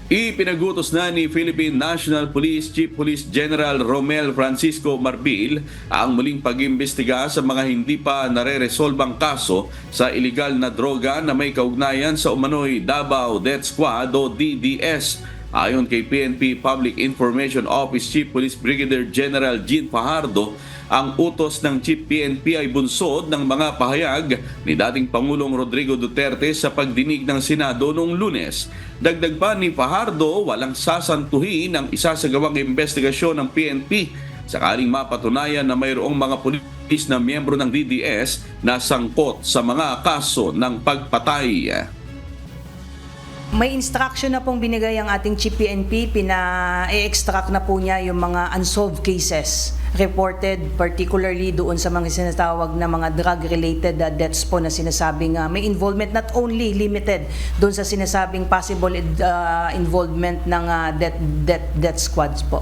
Ipinagutos na ni Philippine National Police Chief Police General Romel Francisco Marbil ang muling pag-imbestiga sa mga hindi pa nare-resolbang kaso sa iligal na droga na may kaugnayan sa umano'y Davao Death Squad o DDS. Ayon kay PNP Public Information Office Chief Police Brigadier General Jean Fajardo, ang utos ng Chief PNP ay bunsod ng mga pahayag ni dating Pangulong Rodrigo Duterte sa pagdinig ng Senado noong Lunes. Dagdag pa ni Fajardo, walang sasantuhin ang isasagawang investigasyon ng PNP sakaling mapatunayan na mayroong mga pulis na miyembro ng DDS na sangkot sa mga kaso ng pagpatay. May instruction na pong binigay ang ating Chief PNP, pina-extract na po niya yung mga unsolved cases reported, particularly doon sa mga sinatawag na mga drug-related deaths po na sinasabing may involvement, not only limited doon sa sinasabing possible involvement ng death squads po.